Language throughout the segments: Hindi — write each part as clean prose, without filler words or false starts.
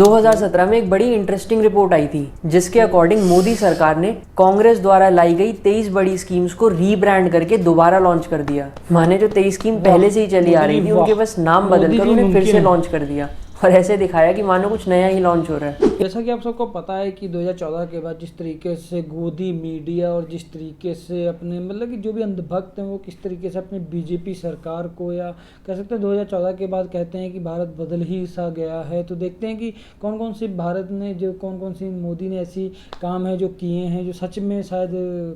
2017 में एक बड़ी इंटरेस्टिंग रिपोर्ट आई थी जिसके अकॉर्डिंग मोदी सरकार ने कांग्रेस द्वारा लाई गई 23 बड़ी स्कीम्स को रीब्रांड करके दोबारा लॉन्च कर दिया। माने जो 23 स्कीम पहले से ही चली आ रही थी उनके बस नाम बदलकर उन्हें फिर से लॉन्च कर दिया और ऐसे दिखाया कि मानो कुछ नया ही लॉन्च हो रहा है। जैसा कि आप सबको पता है कि 2014 के बाद जिस तरीके से गोदी मीडिया और जिस तरीके से अपने मतलब कि जो भी अंधभक्त हैं वो किस तरीके से अपने बीजेपी सरकार को या कह सकते हैं 2014 के बाद कहते हैं कि भारत बदल ही सा गया है। तो देखते हैं कि कौन कौन सी भारत ने जो कौन कौन सी मोदी ने ऐसी काम है जो किए हैं जो सच में शायद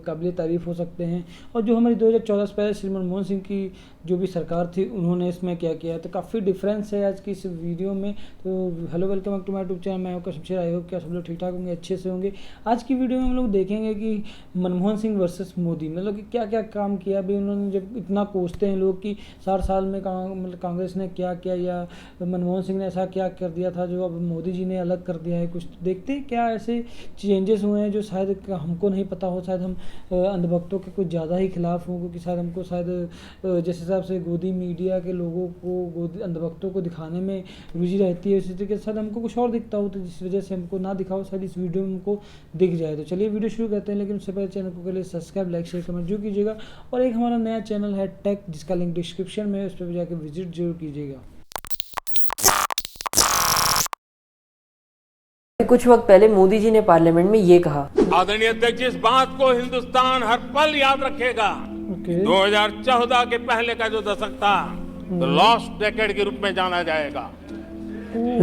काबिल तारीफ़ हो सकते हैं, और जो हमारी 2014 से पहले श्री मनमोहन सिंह की जो भी सरकार थी उन्होंने इसमें क्या किया। तो काफ़ी डिफरेंस है आज की इस वीडियो में। तो hello welcome to my YouTube channel, मैं आपका शमशेर। आई होप क्या सब लोग ठीक ठाक होंगे, अच्छे से होंगे। आज की वीडियो में हम लोग देखेंगे कि मनमोहन सिंह वर्सेस मोदी मतलब कि क्या क्या काम किया अभी उन्होंने। जब इतना कोसते हैं लोग कि 60 साल में मतलब कांग्रेस ने क्या किया या मनमोहन सिंह ने ऐसा क्या कर दिया था जो अब मोदी जी ने अलग कर दिया है कुछ। तो देखते हैं क्या ऐसे चेंजेस हुए हैं जो शायद हमको नहीं पता हो, शायद हम अंधभक्तों के कुछ ज़्यादा ही खिलाफ हों, क्योंकि शायद हमको शायद जिस हिसाब से गोदी मीडिया के लोगों को अंधभक्तों को दिखाने में रुचि रहती है उसी तरीके से शायद हमको कुछ और दिखता हो, तो जिस वजह से हमको ना दिखाओ शायद इस वीडियो में हमको दिख जाए। तो चलिए वीडियो शुरू करते हैं, लेकिन उससे पहले चैनल को के लिए सब्सक्राइब लाइक शेयर कमेंट जरूर कीजिएगा। और एक हमारा नया चैनल है टेक जिसका लिंक डिस्क्रिप्शन में है, उस पर भी जाकर विजिट जरूर कीजिएगा। कुछ वक्त पहले मोदी जी ने पार्लियामेंट में ये कहा, आदरणीय अध्यक्ष, इस बात को हिंदुस्तान हर पल याद रखेगा। 2014 के पहले का जो दशक था तो लॉस्ट डेकेड के रूप में जाना जाएगा।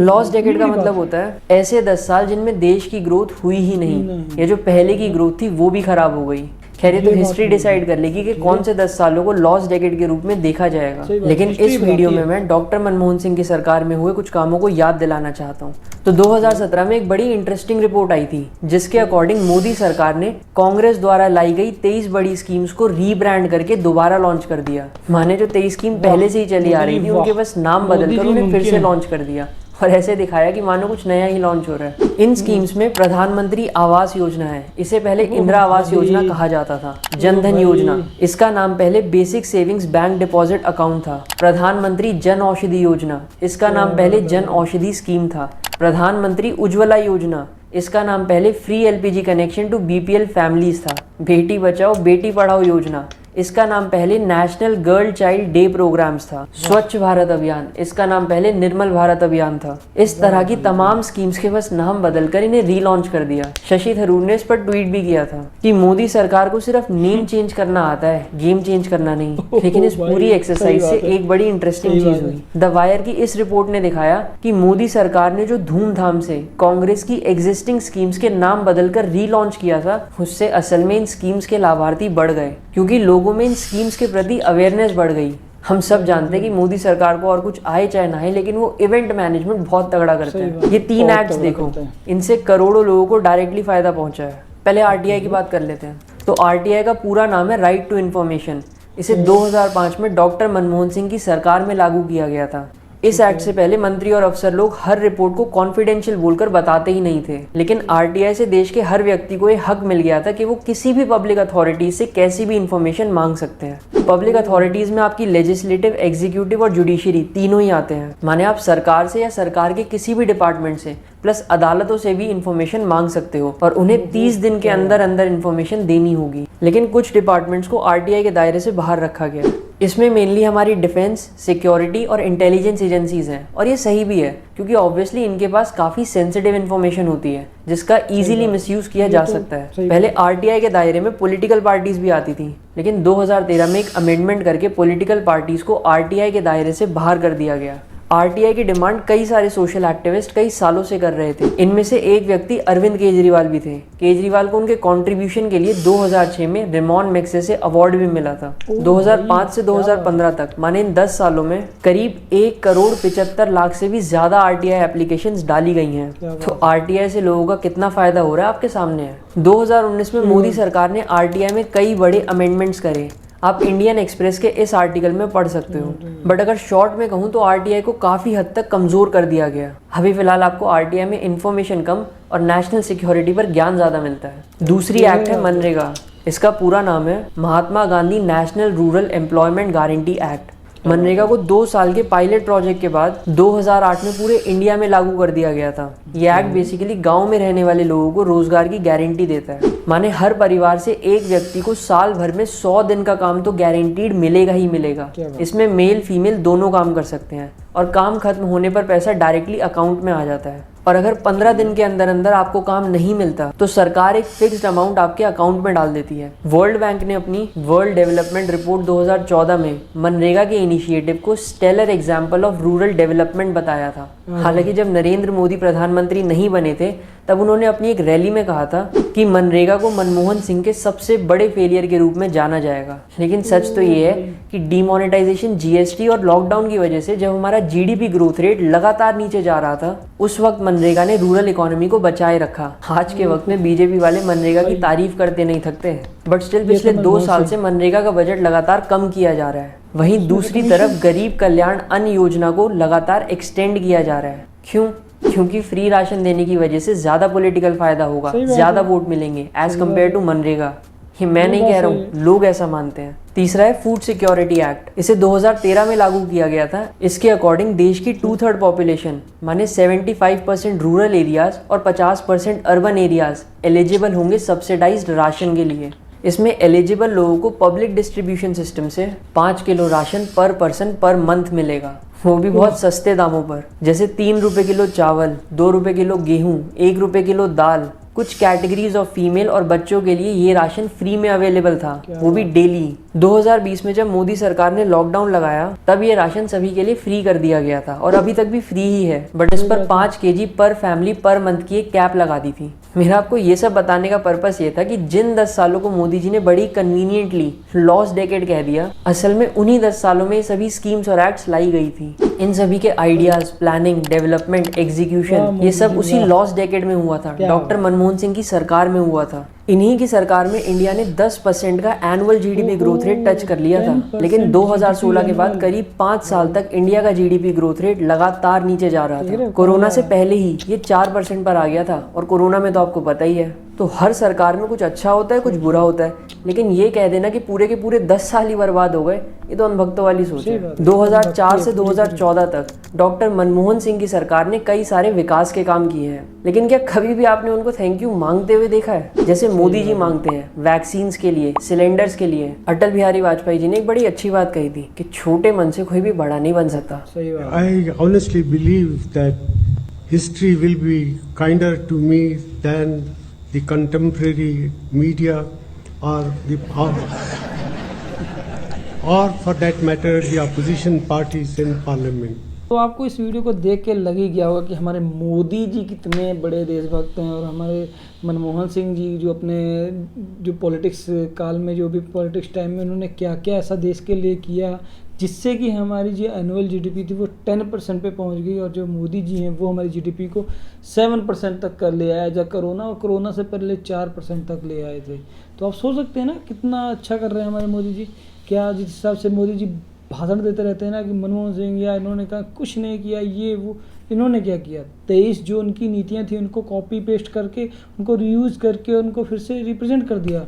लॉस्ट डेकेड का मतलब होता है ऐसे 10 साल जिनमें देश की ग्रोथ हुई ही नहीं या जो पहले की ग्रोथ थी वो भी खराब हो गई। खैर ये तो हिस्ट्री डिसाइड कर लेगी कि कौन से 10 सालों को लॉस्ट डेकेड के रूप में देखा जाएगा। लेकिन इस वीडियो में मैं डॉक्टर मनमोहन सिंह की सरकार में हुए कुछ कामों को याद दिलाना चाहता हूँ। तो 2017 में एक बड़ी इंटरेस्टिंग रिपोर्ट आई थी जिसके अकॉर्डिंग मोदी सरकार ने कांग्रेस द्वारा लाई गई 23 बड़ी स्कीम्स को रीब्रांड करके दोबारा लॉन्च कर दिया। माने जो 23 स्कीम पहले से ही चली आ रही थी उनके बस नाम बदलकर उन्हें फिर से लॉन्च कर दिया और ऐसे दिखाया कि मानो कुछ नया ही लॉन्च हो रहा है। इन स्कीम्स में प्रधानमंत्री आवास योजना है, इसे पहले इंदिरा आवास योजना कहा जाता था। जनधन योजना, इसका नाम पहले basic savings bank deposit account था। प्रधानमंत्री जन औषधि योजना, इसका नाम पहले जन औषधि स्कीम था। प्रधानमंत्री उज्ज्वला योजना, इसका नाम पहले free LPG connection to BPL families था। बेटी बचाओ बेटी पढ़ाओ योजना, इसका नाम पहले national girl child day programs था। स्वच्छ भारत अभियान, इसका नाम पहले निर्मल भारत अभियान था। इस तरह की तमाम स्कीम्स के बस नाम बदलकर इन्हें रीलॉन्च कर दिया। शशि थरूर ने इस पर ट्वीट भी किया था कि मोदी सरकार को सिर्फ नेम चेंज करना आता है, गेम चेंज करना नहीं। लेकिन इस पूरी एक्सरसाइज से एक बड़ी इंटरेस्टिंग चीज हुई। द वायर की इस रिपोर्ट ने दिखाया कि मोदी सरकार ने जो धूमधाम से कांग्रेस की एग्जिस्टिंग स्कीम्स के नाम बदलकर रीलॉन्च किया था उससे असल में इन स्कीम्स के लाभार्थी बढ़ गए, क्योंकि लोगों में इन स्कीम्स के प्रति अवेयरनेस बढ़ गई। हम सब जानते हैं कि मोदी सरकार को और कुछ आए चाहे ना आए लेकिन वो इवेंट मैनेजमेंट बहुत तगड़ा करते हैं। ये 3 एक्ट्स देखो, इनसे करोड़ों लोगों को डायरेक्टली फायदा पहुंचा है। पहले आरटीआई की बात कर लेते हैं। तो आरटीआई का पूरा नाम है राइट टू इन्फॉर्मेशन। इसे 2005 में डॉक्टर मनमोहन सिंह की सरकार में लागू किया गया था। इस एक्ट से पहले मंत्री और अफसर लोग हर रिपोर्ट को कॉन्फिडेंशियल बोलकर बताते ही नहीं थे, लेकिन आरटीआई से देश के हर व्यक्ति को यह हक मिल गया था कि वो किसी भी पब्लिक अथॉरिटीज से कैसी भी इंफॉर्मेशन मांग सकते हैं। पब्लिक अथॉरिटीज में आपकी लेजिस्लेटिव, एग्जीक्यूटिव और जुडिशरी तीनों ही आते हैं। माने आप सरकार से या सरकार के किसी भी डिपार्टमेंट से प्लस अदालतों से भी इंफॉर्मेशन मांग सकते हो और उन्हें 30 दिन के अंदर अंदर इंफॉर्मेशन देनी होगी। लेकिन कुछ डिपार्टमेंट्स को आरटीआई के दायरे से बाहर रखा गया है। इसमें मेनली हमारी डिफेंस, सिक्योरिटी और इंटेलिजेंस एजेंसीज हैं, और ये सही भी है क्योंकि ऑब्वियसली इनके पास काफ़ी सेंसिटिव इन्फॉर्मेशन होती है जिसका इजीली मिसयूज किया जा सकता है। पहले आरटीआई के दायरे में पॉलिटिकल पार्टीज भी आती थी, लेकिन 2013 में एक अमेंडमेंट करके पॉलिटिकल पार्टीज को आरटीआई के दायरे से बाहर कर दिया गया। आरटीआई की डिमांड कई सारे सोशल एक्टिविस्ट कई सालों से कर रहे थे। इनमें से एक व्यक्ति अरविंद केजरीवाल भी थे। केजरीवाल को उनके कंट्रीब्यूशन के लिए 2006 में रेमॉन मैग्सेसे अवार्ड भी मिला था। 2005 से 2015 तक माने इन 10 सालों में करीब 1,75,00,000 से भी ज्यादा आरटीआई एप्लीकेशंस डाली गई हैं। तो आरटीआई से लोगों का कितना फायदा हो रहा है आपके सामने है। 2019 में मोदी सरकार ने आरटीआई में कई बड़े अमेंडमेंट्स करे। आप इंडियन एक्सप्रेस के इस आर्टिकल में पढ़ सकते हो। बट अगर शॉर्ट में कहूँ तो आरटीआई को काफ़ी हद तक कमज़ोर कर दिया गया। अभी फिलहाल आपको आरटीआई में इन्फॉर्मेशन कम और नेशनल सिक्योरिटी पर ज्ञान ज़्यादा मिलता है। दूसरी एक्ट है मनरेगा। इसका पूरा नाम है Mahatma Gandhi national rural employment guarantee act. मनरेगा को 2 साल के पायलट प्रोजेक्ट के बाद 2008 में पूरे इंडिया में लागू कर दिया गया था। ये एक्ट बेसिकली गांव में रहने वाले लोगों को रोजगार की गारंटी देता है। माने हर परिवार से एक व्यक्ति को साल भर में 100 दिन का काम तो गारंटीड मिलेगा ही मिलेगा। इसमें मेल फीमेल दोनों काम कर सकते हैं और काम खत्म होने पर पैसा डायरेक्टली अकाउंट में आ जाता है। और अगर 15 दिन के अंदर अंदर आपको काम नहीं मिलता तो सरकार एक फिक्स्ड अमाउंट आपके अकाउंट में डाल देती है। वर्ल्ड बैंक ने अपनी वर्ल्ड डेवलपमेंट रिपोर्ट 2014 में मनरेगा के इनिशिएटिव को stellar example of rural development बताया था। हालांकि जब नरेंद्र मोदी प्रधानमंत्री नहीं बने थे तब उन्होंने अपनी एक रैली में कहा था कि मनरेगा को मनमोहन सिंह के सबसे बड़े फेलियर के रूप में जाना जाएगा। लेकिन सच तो ये है कि डीमोनेटाइजेशन, जीएसटी और लॉकडाउन की वजह से जब हमारा जीडीपी ग्रोथ रेट लगातार नीचे जा रहा था उस वक्त मनरेगा ने रूरल इकोनॉमी को बचाए रखा। आज के वक्त में बीजेपी वाले मनरेगा की तारीफ करते नहीं थकते, बट स्टिल पिछले 2 साल से मनरेगा का बजट लगातार कम किया जा रहा है। वहीं दूसरी तरफ गरीब कल्याण अन्न योजना को लगातार एक्सटेंड किया जा रहा है। क्यों? क्योंकि फ्री राशन देने की वजह से ज्यादा पॉलिटिकल फायदा होगा, ज्यादा वोट मिलेंगे एज कम्पेयर टू मनरेगा। ये मैं नहीं कह रहा हूँ, लोग ऐसा मानते हैं। तीसरा है फूड सिक्योरिटी एक्ट। इसे 2013 में लागू किया गया था। इसके अकॉर्डिंग देश की 2/3 पॉपुलेशन माने 75% रूरल एरियाज और 50% अर्बन एरियाज एलिजिबल होंगे सब्सिडाइज्ड राशन के लिए। इसमें एलिजिबल लोगों को पब्लिक डिस्ट्रीब्यूशन सिस्टम से 5 किलो राशन पर पर्सन पर मंथ मिलेगा, वो भी बहुत सस्ते दामों पर। जैसे 3 रुपए किलो चावल, 2 रुपए किलो गेहूं, 1 रुपए किलो दाल। कुछ कैटेगरीज ऑफ फीमेल और बच्चों के लिए ये राशन फ्री में अवेलेबल था, वो भी डेली। 2020 में जब मोदी सरकार ने लॉकडाउन लगाया तब ये राशन सभी के लिए फ्री कर दिया गया था और अभी तक भी फ्री ही है, बट इस पर 5 kg पर फैमिली पर मंथ की एक कैप लगा दी थी। मेरा आपको ये सब बताने का पर्पस ये था कि जिन 10 सालों को मोदी जी ने बड़ी कन्वीनियंटली लॉस्ट डेकेड कह दिया, असल में उन्हीं 10 सालों में ये सभी स्कीम्स और एक्ट्स लाई गई थी। इन सभी के आइडियाज, प्लानिंग, डेवलपमेंट, एग्जीक्यूशन ये सब उसी लॉस्ट डेकेड में हुआ था, डॉक्टर मनमोहन सिंह की सरकार में हुआ था। इन्हीं की सरकार में इंडिया ने 10% का annual GDP growth rate touch कर लिया था। लेकिन 2016 के बाद करीब 5 साल तक इंडिया का जीडीपी ग्रोथ रेट लगातार नीचे जा रहा था। कोरोना से पहले ही ये 4% पर आ गया था और कोरोना में तो आपको पता ही है। तो हर सरकार में कुछ अच्छा होता है, कुछ बुरा होता है, लेकिन ये कह देना कि पूरे के पूरे 10 साल ही बर्बाद हो गए, ये तो अनभक्तों वाली सोच है। 2004 से 2014 तक डॉक्टर मनमोहन सिंह की सरकार ने कई सारे विकास के काम किए हैं, लेकिन क्या कभी भी आपने उनको थैंक यू मांगते हुए देखा है? जैसे मोदी जी मांगते हैं वैक्सीन्स के लिए, सिलेंडर्स के लिए। अटल बिहारी वाजपेयी जी ने एक बड़ी अच्छी बात कही थी कि छोटे मन से कोई भी बड़ा नहीं बन सकता। I honestly believe that history will be kinder to me than the contemporary media or for that matter the opposition parties in parliament. तो आपको इस वीडियो को देख के लग ही गया होगा कि हमारे मोदी जी कितने बड़े देशभक्त हैं और हमारे मनमोहन सिंह जी जो अपने जो पॉलिटिक्स काल में, जो भी पॉलिटिक्स टाइम में उन्होंने क्या क्या ऐसा देश के लिए किया जिससे कि हमारी जो एनुअल जीडीपी थी वो 10% पे पहुंच गई। और जो मोदी जी हैं वो हमारी जीडीपी को 7% तक कर ले आया, जब कोरोना से पहले 4% तक ले आए थे। तो आप सोच सकते हैं ना कितना अच्छा कर रहे हैं हमारे मोदी जी। क्या जिस हिसाब से मोदी जी भाषण देते रहते हैं ना कि मनमोहन सिंह या इन्होंने कहा कुछ नहीं किया, ये वो, इन्होंने क्या किया? 23 जो उनकी नीतियाँ थी उनको कॉपी पेस्ट करके, उनको रीयूज़ करके उनको फिर से रिप्रेजेंट कर दिया।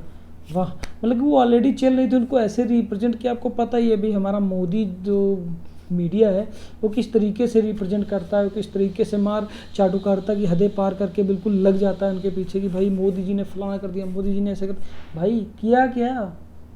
वाह, मतलब कि वो ऑलरेडी चल रही थी, उनको ऐसे रिप्रेजेंट किया। आपको पता ही है भाई हमारा मोदी जो मीडिया है वो किस तरीके से रिप्रेजेंट करता है, वो किस तरीके से मार चाटुकारिता की हदें पार करके बिल्कुल लग जाता है उनके पीछे कि भाई मोदी जी ने फलाना कर दिया, मोदी जी ने ऐसे कर। भाई किया क्या?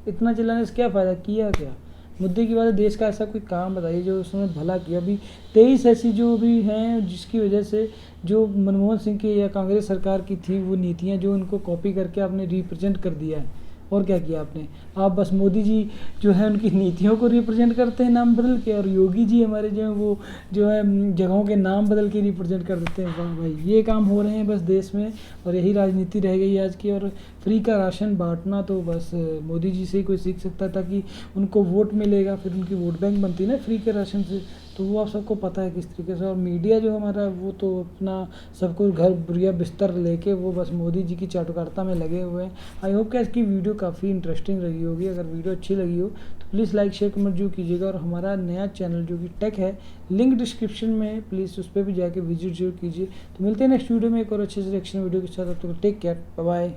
इतना चिल्लाने से क्या फ़ायदा? किया क्या? मुद्दे की बात है, देश का ऐसा कोई काम बताइए जो उसने भला किया। अभी 23 ऐसी जो भी हैं जिसकी वजह से जो मनमोहन सिंह की या कांग्रेस सरकार की थी वो नीतियां जो उनको कॉपी करके आपने रिप्रेजेंट कर दिया है। और क्या किया आपने? आप बस मोदी जी जो है उनकी नीतियों को रिप्रेजेंट करते हैं नाम बदल के, और योगी जी हमारे जो है वो जो है जगहों के नाम बदल के रिप्रेजेंट कर देते हैं। वाह भाई, ये काम हो रहे हैं बस देश में, और यही राजनीति रह गई आज की। और फ्री का राशन बांटना तो बस मोदी जी से ही कोई सीख सकता है, ताकि उनको वोट मिलेगा, फिर उनकी वोट बैंक बनती है ना फ्री के राशन से। तो वो आप सबको पता है किस तरीके से। और मीडिया जो हमारा वो तो अपना सबको घर बुरिया बिस्तर लेके वो बस मोदी जी की चाटुकारिता में लगे हुए हैं। आई होप कि इसकी वीडियो काफ़ी इंटरेस्टिंग लगी होगी। अगर वीडियो अच्छी लगी हो तो प्लीज़ लाइक शेयर कमेंट जरूर कीजिएगा। और हमारा नया चैनल जो कि टेक है, लिंक डिस्क्रिप्शन में है, प्लीज़ उस पर भी जाके विजिट जरूर कीजिए। तो मिलते हैं नेक्स्ट वीडियो में एक और अच्छे से रिएक्शन वीडियो के साथ। अब तक टेक केयर, बाय बाय।